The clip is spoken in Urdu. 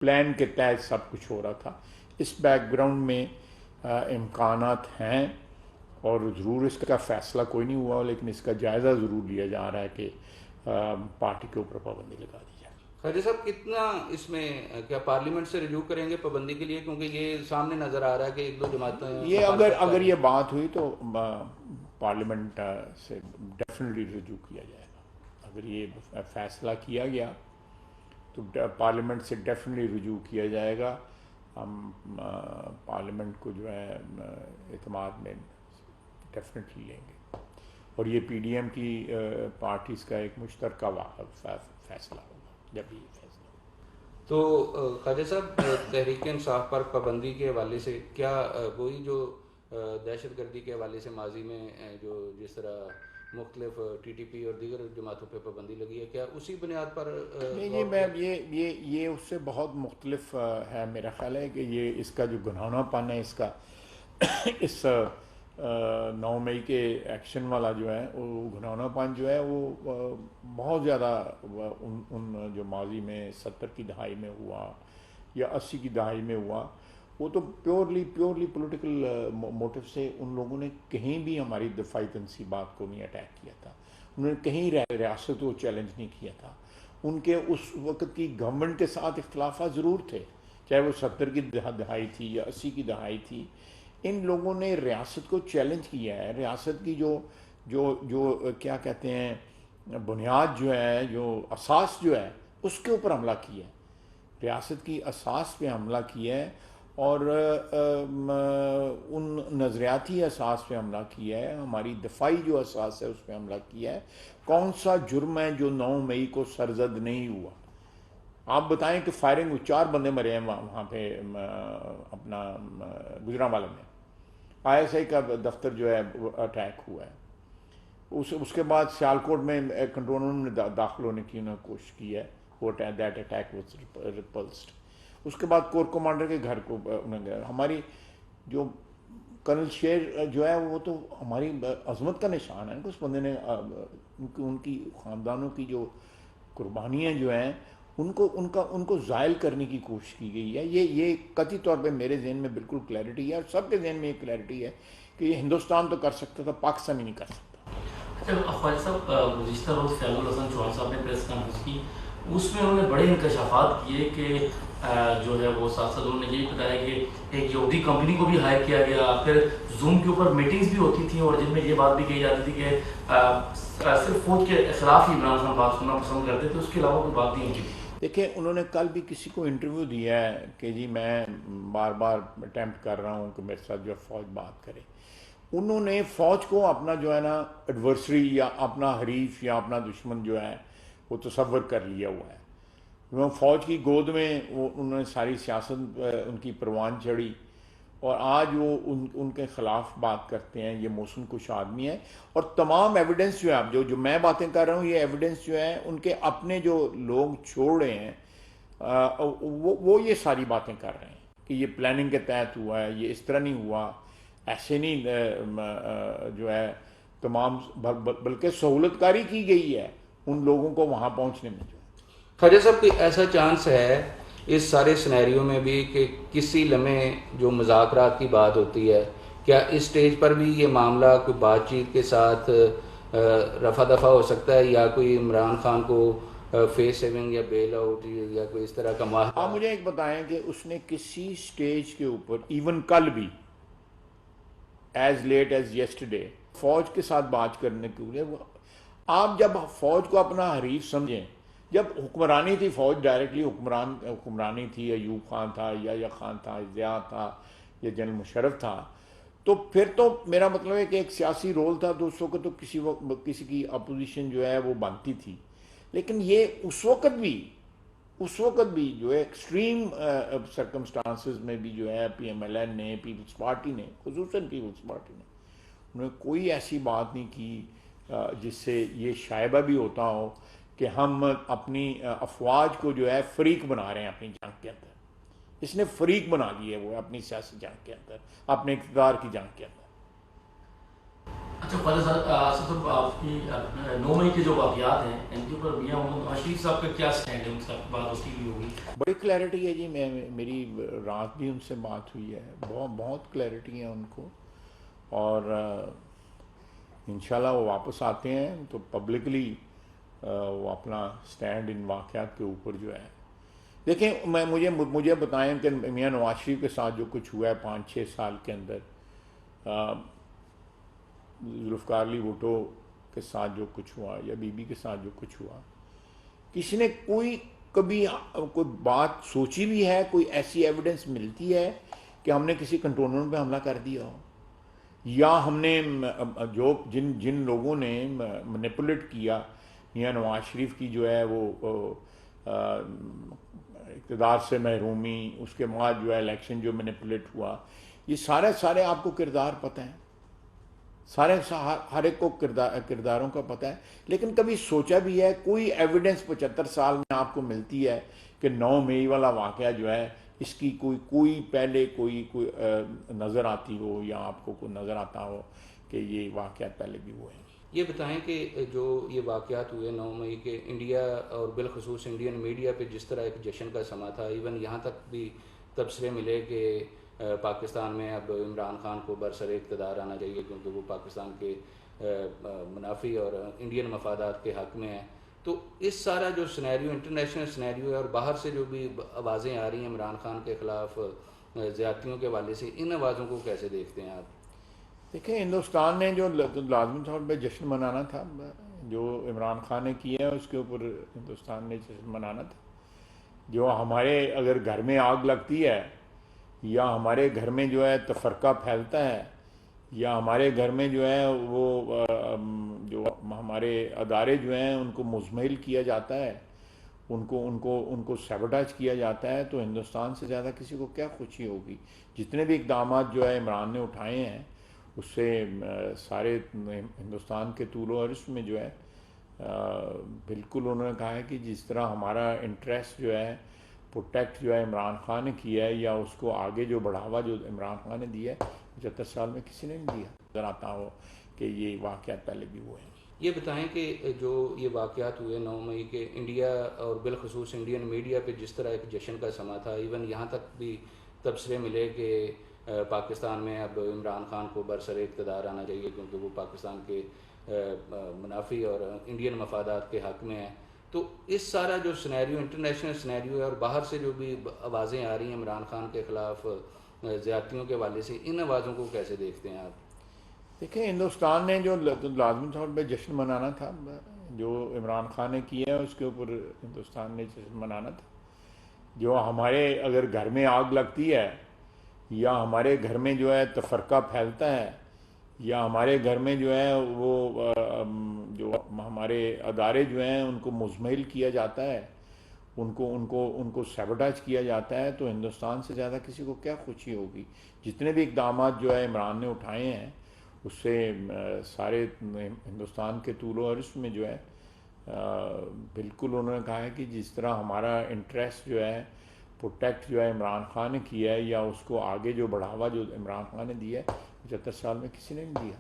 پلان کے تحت سب کچھ ہو رہا تھا. اس بیک گراؤنڈ میں امکانات ہیں، اور ضرور اس کا فیصلہ کوئی نہیں ہوا، لیکن اس کا جائزہ ضرور لیا جا رہا ہے کہ پارٹی کے اوپر پابندی لگا دی جائے. خواجہ صاحب کتنا اس میں کیا پارلیمنٹ سے رجوع کریں گے پابندی کے لیے، کیونکہ یہ سامنے نظر آ رہا ہے کہ ایک دو جماعتیں یہ مخالفت کر اگر رہی یہ ہیں؟ بات ہوئی تو پارلیمنٹ سے ڈیفینیٹلی رجوع کیا جائے گا. اگر یہ فیصلہ کیا گیا تو پارلیمنٹ سے ڈیفینیٹلی رجوع کیا جائے گا. ہم پارلیمنٹ کو جو ہے اعتماد میں ڈیفینیٹلی لیں گے، اور یہ پی ڈی ایم کی پارٹیز کا ایک مشترکہ فیصلہ ہوگا جب یہ فیصلہ ہوگا. تو خواجہ صاحب تحریک انصاف پر پابندی کے حوالے سے کیا وہی جو دہشت گردی کے حوالے سے ماضی میں جو جس طرح مختلف ٹی ٹی پی اور دیگر جماعتوں پہ پابندی لگی ہے، کیا اسی بنیاد پر نہیں، غور کیا؟ یہ اس سے بہت مختلف ہے. میرا خیال ہے کہ یہ اس کا جو گنہانہ پن ہے اس کا اس 9 مئی کے ایکشن والا جو ہے وہ گھناؤنا پن جو ہے وہ بہت زیادہ ان جو ماضی میں 70 کی دہائی میں ہوا یا 80 کی دہائی میں ہوا، وہ تو پیورلی پولیٹیکل موٹو سے ان لوگوں نے کہیں بھی ہماری دفاعی تنصیبات کو نہیں اٹیک کیا تھا. انہوں نے کہیں ریاست کو چیلنج نہیں کیا تھا. ان کے اس وقت کی گورنمنٹ کے ساتھ اختلافات ضرور تھے، چاہے وہ 70 کی دہائی تھی یا 80 کی دہائی تھی. ان لوگوں نے ریاست کو چیلنج کیا ہے. ریاست کی جو کیا کہتے ہیں بنیاد جو ہے، جو اساس جو ہے، اس کے اوپر حملہ کیا ہے. ریاست کی اساس پہ حملہ کیا ہے، اور ان نظریاتی اساس پہ حملہ کیا ہے. ہماری دفاعی جو اساس ہے اس پہ حملہ کیا ہے. کون سا جرم ہے جو 9 مئی کو سرزد نہیں ہوا؟ آپ بتائیں کہ فائرنگ 4 بندے مرے ہیں وہاں پہ اپنا گجرانوالے میں. آئی ایس آئی کا دفتر جو ہے اٹیک ہوا ہے. اس کے بعد سیالکوٹ میں کنٹرول روم میں داخل ہونے کی انہوں نے کوشش کی ہے. وہ دیٹ اٹیک واز ریپلسڈ. اس کے بعد کور کمانڈر کے گھر کو انہوں نے، ہماری جو کرنل شیر جو ہے وہ تو ہماری عظمت کا نشان ہے. اس بندے نے ان کی خاندانوں کی جو قربانیاں جو ہیں ان کو زائل کرنے کی کوشش کی گئی ہے. یہ قطعی طور پہ میرے ذہن میں بالکل کلیئرٹی ہے، اور سب کے ذہن میں یہ کلیئرٹی ہے کہ یہ ہندوستان تو کر سکتا تھا، پاکستان ہی نہیں کر سکتا. اچھا خواجہ صاحب، گزشتہ روز فیاض الحسن چوہان صاحب نے پریس کانفرنس کی، اس میں انہوں نے بڑے انکشافات کیے کہ جو ہے وہ ساتھ ساتھ انہوں نے یہی بتایا کہ ایک یہودی کمپنی کو بھی ہائر کیا گیا. پھر زوم کے اوپر میٹنگز بھی ہوتی تھیں، اور جن میں یہ بات بھی کہی جاتی تھی کہ صرف فوج کے خلاف ہی عمران خان بات سننا پسند کرتے تھے، اس کے علاوہ کوئی بات نہیں ہوتی تھی. دیکھیں، انہوں نے کل بھی کسی کو انٹرویو دیا ہے کہ جی میں بار بار اٹیمپٹ کر رہا ہوں کہ میرے ساتھ جو فوج بات کرے. انہوں نے فوج کو اپنا جو ہے نا ایڈورسری یا اپنا حریف یا اپنا دشمن جو ہے وہ تصور کر لیا ہوا ہے. وہ فوج کی گود میں انہوں نے ساری سیاست ان کی پروان چڑھی، اور آج وہ ان کے خلاف بات کرتے ہیں. یہ موسم کش آدمی ہے، اور تمام ایویڈنس جو ہے اب جو میں باتیں کر رہا ہوں، یہ ایویڈنس جو ہے ان کے اپنے جو لوگ چھوڑ رہے ہیں وہ یہ ساری باتیں کر رہے ہیں کہ یہ پلاننگ کے تحت ہوا ہے، یہ اس طرح نہیں ہوا، ایسے نہیں جو ہے تمام، بلکہ سہولت کاری کی گئی ہے ان لوگوں کو وہاں پہنچنے میں. جو خواجہ صاحب کوئی ایسا چانس ہے اس سارے سنیریو میں بھی کہ کسی لمحے جو مذاکرات کی بات ہوتی ہے، کیا اس سٹیج پر بھی یہ معاملہ کوئی بات چیت کے ساتھ رفع دفع ہو سکتا ہے، یا کوئی عمران خان کو فیس سیونگ یا بیل آؤٹ یا کوئی اس طرح کا معاہدہ؟ آپ مجھے ایک بتائیں کہ اس نے کسی سٹیج کے اوپر ایون کل بھی ایز لیٹ ایز یسٹرڈے فوج کے ساتھ بات کرنے کے لیے، آپ جب فوج کو اپنا حریف سمجھیں، جب حکمرانی تھی فوج ڈائریکٹلی حکمرانی تھی، ایوب خان تھا، یا خان تھا، ضیاء تھا، یا جنرل مشرف تھا، تو پھر تو میرا مطلب ہے کہ ایک سیاسی رول تھا، تو اس وقت تو کسی کی اپوزیشن جو ہے وہ بنتی تھی. لیکن یہ اس وقت بھی جو ہے ایکسٹریم سرکمسٹانسز میں بھی جو ہے پی ایم ایل این نے، پیپلز پارٹی نے، خصوصاً پیپلز پارٹی نے، انہوں نے کوئی ایسی بات نہیں کی جس سے یہ شائبہ بھی ہوتا ہو کہ ہم اپنی افواج کو جو ہے فریق بنا رہے ہیں اپنی جنگ کے اندر. اس نے فریق بنا لی ہے وہ اپنی سیاسی جنگ کے اندر، اپنے اقتدار کی جنگ کے اندر. اچھا خواجہ صاحب آپ کی 9 مئی کے جو واقعات ہیں ان کے اوپر میاں محمد نواز شریف صاحب کا کیا سٹینڈ ہے؟ ان سے بات ہوتی بھی ہوگی. بڑی کلیئرٹی ہے جی. میری رات بھی ان سے بات ہوئی ہے. بہت کلیئرٹی ہے ان کو. اور انشاءاللہ وہ واپس آتے ہیں تو پبلکلی وہ اپنا سٹینڈ ان واقعات کے اوپر جو ہے دیکھیں. مجھے بتائیں کہ میاں نواز شریف کے ساتھ جو کچھ ہوا ہے 5-6 سال کے اندر، ذوالفقار علی بھٹو کے ساتھ جو کچھ ہوا یا بی بی کے ساتھ جو کچھ ہوا، کسی نے کبھی کوئی بات سوچی بھی ہے؟ کوئی ایسی ایویڈنس ملتی ہے کہ ہم نے کسی کنٹونمنٹ پہ حملہ کر دیا ہو، یا ہم نے جن لوگوں نے مینیپولیٹ کیا میاں نواز شریف کی جو ہے وہ اقتدار سے محرومی، اس کے بعد جو ہے الیکشن جو مینیپولیٹ ہوا، یہ سارے آپ کو کردار پتہ ہیں، ہر ایک کو کرداروں کا پتہ ہے. لیکن کبھی سوچا بھی ہے؟ کوئی ایویڈنس 75 سال میں آپ کو ملتی ہے کہ 9 مئی والا واقعہ جو ہے اس کی کوئی پہلے کوئی نظر آتی ہو، یا آپ کو کوئی نظر آتا ہو کہ یہ واقعات پہلے بھی ہوئے ہیں؟ یہ بتائیں کہ جو یہ واقعات ہوئے 9 مئی کے، انڈیا اور بالخصوص انڈین میڈیا پہ جس طرح ایک جشن کا سما تھا، ایون یہاں تک بھی تبصرے ملے کہ پاکستان میں اب عمران خان کو برسر اقتدار آنا چاہیے کیونکہ وہ پاکستان کے منافی اور انڈین مفادات کے حق میں ہے. تو اس سارا جو سنیریو انٹرنیشنل سنیریو ہے، اور باہر سے جو بھی آوازیں آ رہی ہیں عمران خان کے خلاف زیادتیوں کے حوالے سے، ان آوازوں کو کیسے دیکھتے ہیں آپ؟ دیکھیں، ہندوستان نے جو لازمی طور پہ جشن منانا تھا، جو عمران خان نے کیا ہے اس کے اوپر ہندوستان نے جشن منانا تھا. جو ہمارے اگر گھر میں آگ لگتی ہے، یا ہمارے گھر میں جو ہے تفرقہ پھیلتا ہے، یا ہمارے گھر میں جو ہے وہ جو ہمارے ادارے جو ہیں ان کو مزمحل کیا جاتا ہے، ان کو سیبوٹاج کیا جاتا ہے، تو ہندوستان سے زیادہ کسی کو کیا خوشی ہوگی؟ جتنے بھی اقدامات جو ہے عمران نے اٹھائے ہیں اس سے سارے ہندوستان کے طول و عرض میں جو ہے بالکل انہوں نے کہا ہے کہ جس طرح ہمارا انٹرسٹ جو ہے پروٹیکٹ جو ہے عمران خان نے کیا ہے، یا اس کو آگے جو بڑھاوا جو عمران خان نے دیا ہے 75 سال میں کسی نے نہیں دیا. نظر آتا ہو کہ یہ واقعات پہلے بھی ہوئے ہیں. یہ بتائیں کہ جو یہ واقعات ہوئے 9 مئی کے، انڈیا اور بالخصوص انڈین میڈیا پہ جس طرح ایک جشن کا سما تھا، ایون یہاں تک بھی تبصرے ملے کہ پاکستان میں اب عمران خان کو برسر اقتدار آنا چاہیے کیونکہ وہ پاکستان کے منافی اور انڈین مفادات کے حق میں ہے. تو اس سارا جو سنیریو انٹرنیشنل سنیریو ہے، اور باہر سے جو بھی آوازیں آ رہی ہیں عمران خان کے خلاف زیادتیوں کے حوالے سے، ان آوازوں کو کیسے دیکھتے ہیں آپ؟ دیکھیں، ہندوستان نے جو لازمی طور پہ جشن منانا تھا، جو عمران خان نے کیا ہے اس کے اوپر ہندوستان نے جشن منانا تھا. جو ہمارے اگر گھر میں آگ لگتی ہے، یا ہمارے گھر میں جو ہے تفرقہ پھیلتا ہے، یا ہمارے گھر میں جو ہے وہ جو ہمارے ادارے جو ہیں ان کو مزمحل کیا جاتا ہے، ان کو سیبوٹاج کیا جاتا ہے، تو ہندوستان سے زیادہ کسی کو کیا خوشی ہوگی؟ جتنے بھی اقدامات جو ہے عمران نے اٹھائے ہیں اس سے سارے ہندوستان کے طول و عرض میں جو ہے بالکل انہوں نے کہا ہے کہ جس طرح ہمارا انٹرسٹ جو ہے پروٹیکٹ جو ہے عمران خان نے کیا ہے، یا اس کو آگے جو بڑھاوا جو عمران خان نے دیا ہے 75 سال میں کسی نے نہیں دیا.